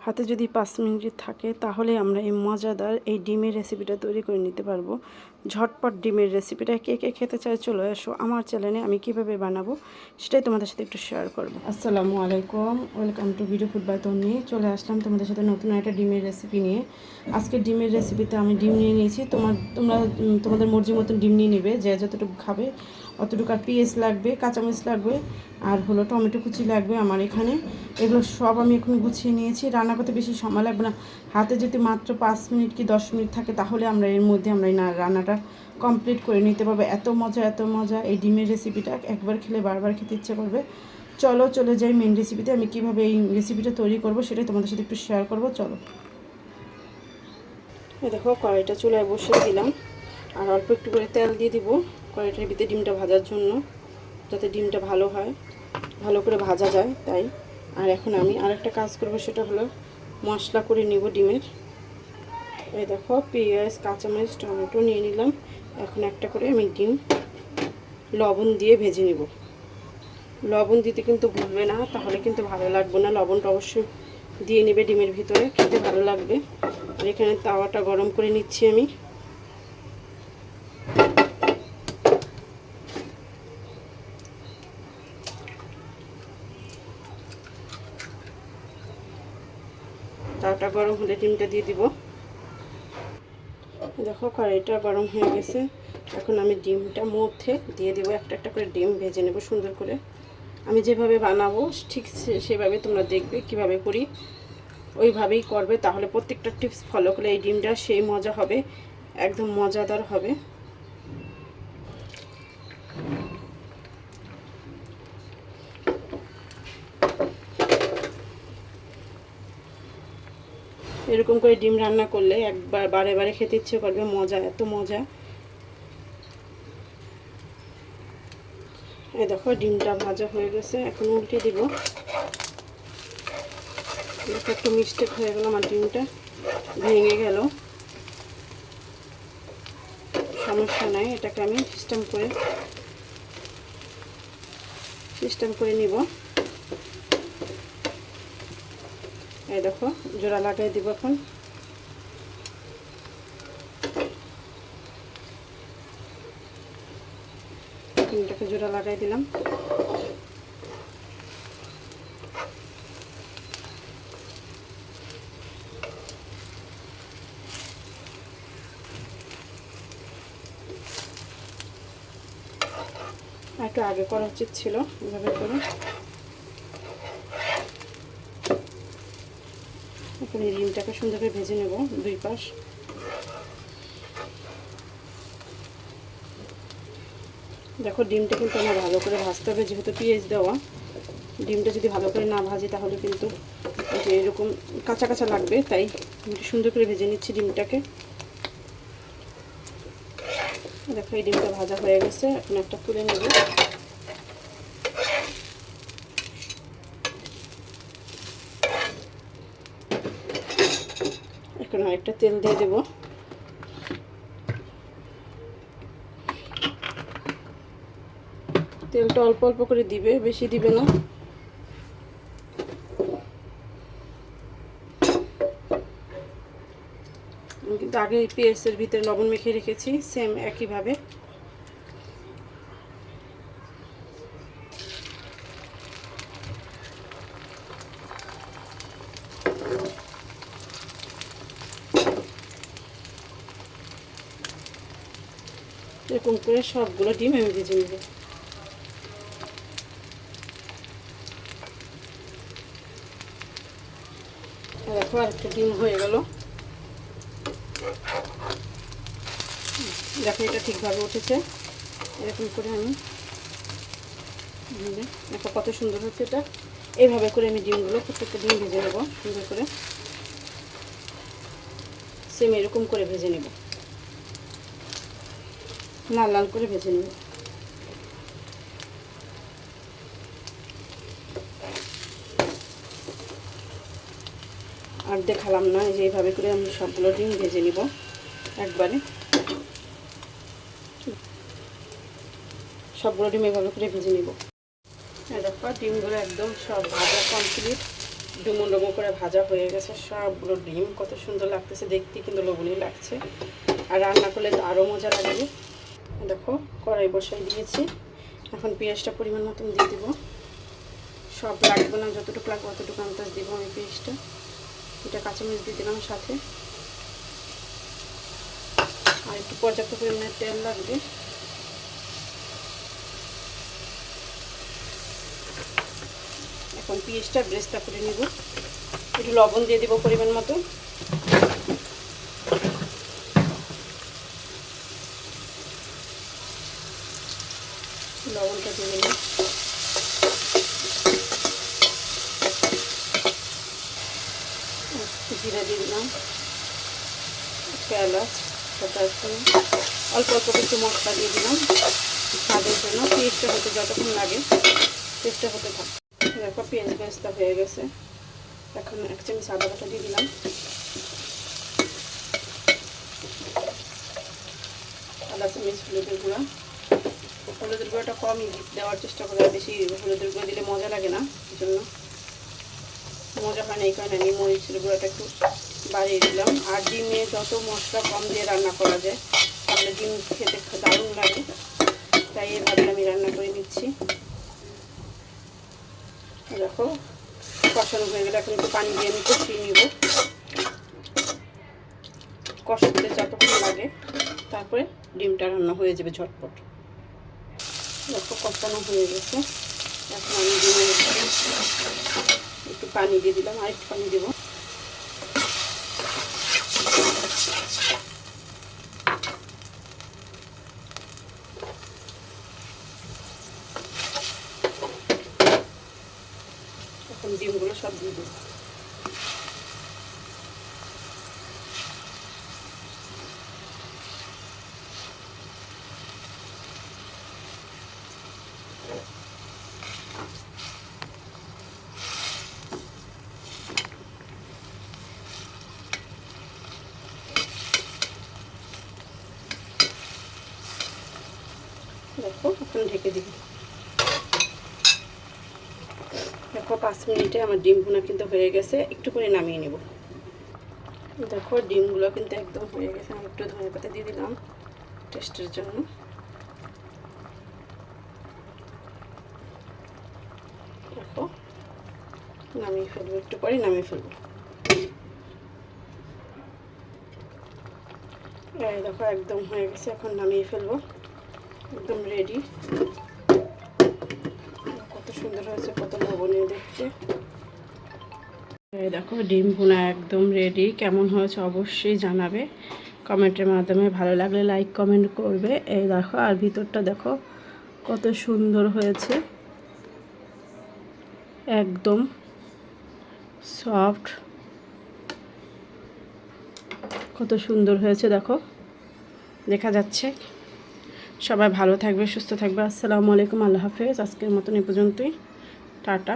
হাতে যদি 5 মিনিট থাকে তাহলে আমরা এই মজাদার এই ডিমের রেসিপিটা তৈরি করে নিতে পারবো। ঝটপট ডিমের রেসিপিটা কে কে খেতে চায় চলে আসো আমার চ্যানেলে। আমি কিভাবে বানাবো সেটাই তোমাদের সাথে একটু শেয়ার করবো। আসসালামু আলাইকুম, welcome to video food by Tonni. চলে আসলাম তোমাদের সাথে নতুন একটা ডিমের রেসিপি নিয়ে। আজকে ডিমের রেসিপিতে আমি ডিম নিয়ে নিয়েছি। তোমাদের মর্জি মতন ডিম নিয়ে নেবে, যে যতটুকু খাবে অতটুকু। আর পেঁয়াজ লাগবে, কাঁচামরিচ লাগবে, আর হলো টমেটো কুচি লাগবে আমার এখানে। এগুলো সব আমি এখন গুছিয়ে নিয়েছি। রান্না করতে বেশি সময় লাগবে না। হাতে যদি মাত্র 5 মিনিট কি 10 মিনিট থাকে তাহলে আমরা এর মধ্যে আমরা এই রান্নাটা কমপ্লিট করে নিতে পারবো। এত মজা এই ডিমের রেসিপিটা, একবার খেলে বারবার খেতে ইচ্ছে করবে। চলে যাই মেন রেসিপিতে। আমি কিভাবে এই রেসিপিটা তৈরি করব সেটাই তোমাদের সাথে একটু শেয়ার করব। চলো। এই দেখো, কড়াইটা চুলায় বসিয়ে দিলাম, আর অল্প একটু করে তেল দিয়ে দিব কড়াইটার ভিতরে ডিমটা ভাজার জন্য, যাতে ডিমটা ভালো করে ভাজা যায় তাই। আর এখন আমি আরেকটা কাজ করব, সেটা হলো মশলা করে নিব ডিমের। এই দেখো, পেঁয়াজ, কাঁচামরিচ, টমেটো নিয়ে নিলাম। এখন একটা করে আমি ডিম লবণ দিয়ে ভেজে নিব। লবণ দিতে কিন্তু ভুলবে না, তাহলে কিন্তু ভালো লাগবে না। লবণটা অবশ্যই দিয়ে নেবে ডিমের ভিতরে, খেতে ভালো লাগবে। আর এখানে তাওয়াটা গরম করে নিচ্ছি আমি। তাওয়াটা গরম হলে ডিমটা দিয়ে দিব। দেখো, কড়াইটা গরম হয়ে গেছে। এখন আমি ডিমটা মধ্যে দিয়ে দেবো। একটা করে ডিম ভেজে নেব সুন্দর করে। আমি যেভাবে বানাবো ঠিক সেভাবে তোমরা দেখবে কিভাবে করি, ওইভাবেই করবে। তাহলে প্রত্যেকটা টিপস ফলো করলে এই ডিমটা সেই মজা হবে, একদম মজাদার হবে। এরকম করে ডিম রান্না করলে একবার বারে খেতে ইচ্ছে করবে। মজা, এত মজা। এই দেখো, ডিমটা ভাজা হয়ে গেছে। এখন উল্টে দিব। একটু মিস্টেক হয়ে গেল, আমার ডিমটা ভেঙে গেল। সমস্যা নাই, এটাকে আমি সিস্টেম করে নিব। এই দেখো, জোড়া লাগাই দিব। এখন ডিমটাকে জোড়া লাগাই দিলাম। একটু আগে করা উচিত ছিল এভাবে করে। এখন এই ডিমটাকে সুন্দর করে ভেজে নেব দুই পাশ। দেখো, ডিমটা কিন্তু আমার ভালো করে ভাজতে হবে, যেহেতু পেঁয়াজ দেওয়া। ডিমটা যদি ভালো করে না ভাজি তাহলে কিন্তু যে এরকম কাঁচা লাগবে, তাই আমি সুন্দর করে ভেজে নিচ্ছি ডিমটাকে। দেখো, এই ডিমটা ভাজা হয়ে গেছে। এখন একটা তুলে নেব। এখন আরেকটা তেল দিয়ে দেব। তেলটা অল্প করে দিবে, বেশি দিবে না। আমি কিন্তু আগে পেঁয়াজের ভিতরে লবণ মেখে রেখেছি, সেম একইভাবে। এরকম করে সবগুলো ডিম আমি ভেজে নেব। দেখো, আরেকটা ডিম হয়ে গেল। দেখো, এটা ঠিকভাবে উঠেছে। এরকম করে আমি দেখো কত সুন্দর হচ্ছে এটা। এইভাবে করে আমি ডিমগুলো প্রত্যেকটা ডিম ভেজে নেব সুন্দর করে। সেম এরকম করে ভেজে নেব, লাল করে ভেজে নেব। আর দেখালাম না, যে এইভাবে করে আমি সবগুলো ডিম ভেজে নিব একবারে। সবগুলো ডিম এভাবে করে ভেজে নিব। দেখো, ডিমগুলো একদম সব ভাজা কমপ্লিট। ডুমো ডুমো করে ভাজা হয়ে গেছে সবগুলো ডিম। কত সুন্দর লাগতেছে দেখতে, কিন্তু লোভনীয় লাগছে। আর রান্না করলে তো আরও মজা লাগবে। দেখো কড়াই বসাই দিয়েছি। এখন পেঁয়াজটা পরিমাণ মতন দিয়ে দিব। সব লাগবে না, যতটুকু লাগবে অতটুকু আন্দাজ দিব আমি পেঁয়াজটা। এটা কাঁচামরিচ দিয়ে দিলাম সাথে। আর একটু পর্যাপ্ত পরিমাণে তেল লাগবে। এখন পেঁয়াজটা ব্রেস্তা করে নেব। একটু লবণ দিয়ে দিব পরিমাণ মতো। লবণটা দিয়ে দিলাম। জিরা দিয়ে দিলাম, এলাচ, অল্প অল্প কিছু মশলা দিয়ে দিলাম স্বাদের জন্য। পেঁয়াজটা হতে যতক্ষণ লাগে পেঁয়াজটা হতে থাকে। দেখো পেঁয়াজ বেরেস্তা হয়ে গেছে। এখন 1 চামচ আদা বাটা দিয়ে দিলাম। আদা চামচ হলুদের গুঁড়া। হলুদের গুঁড়োটা কমই দেওয়ার চেষ্টা করে, বেশি হলুদের গুঁড়ো দিলে মজা লাগে না, এই জন্য মজা হয় না। এই কারণে আমি মরিচের গুঁড়োটা একটু বাড়িয়ে দিলাম। আর ডিমে যত মশলা কম দিয়ে রান্না করা যায় তাহলে ডিম খেতে দারুণ লাগে, তাই এভাবে আমি রান্না করে নিচ্ছি। দেখো কষানো হয়ে গেলে এখন একটু পানি দিয়ে আমি কষিয়ে নিব। কষাতে যতক্ষণ লাগে, তারপরে ডিমটা রান্না হয়ে যাবে ঝটপট। দেখো কষানো হয়ে গেছে। এখন আমি ডিমের একটু পানি দিয়ে দিলাম, আর একটু পানি দেবো। এখন ডিমগুলো সব দিয়ে দেবো। দেখো এখন ঢেকে দিব। দেখো 5 মিনিটে আমার ডিম ভুনা কিন্তু হয়ে গেছে। একটু করে নামিয়ে নেব। দেখো ডিমগুলো কিন্তু একদম হয়ে গেছে। আমি একটু ধনে পাতা দিয়ে দিলাম টেস্টের জন্য। দেখো নামিয়ে ফেলবো, একটু পরে নামিয়ে ফেলবো। এই দেখো একদম হয়ে গেছে, এখন নামিয়ে ফেলবো। একদম রেডি। কত সুন্দর হয়েছে, কত লোভনীয় দেখতে। এই দেখো ডিম ভুনা একদম রেডি। কেমন হয়েছে অবশ্যই জানাবে কমেন্টের মাধ্যমে। ভালো লাগলে লাইক কমেন্ট করবে। এই দেখো, আর ভিতরটা দেখো কত সুন্দর হয়েছে, একদম সফট, কত সুন্দর হয়েছে দেখো, দেখা যাচ্ছে। সবাই ভালো থাকবে, সুস্থ থাকবে। আসসালামু আলাইকুম, আল্লাহ হাফেজ। আজকের মতন এ পর্যন্তই, টাটা।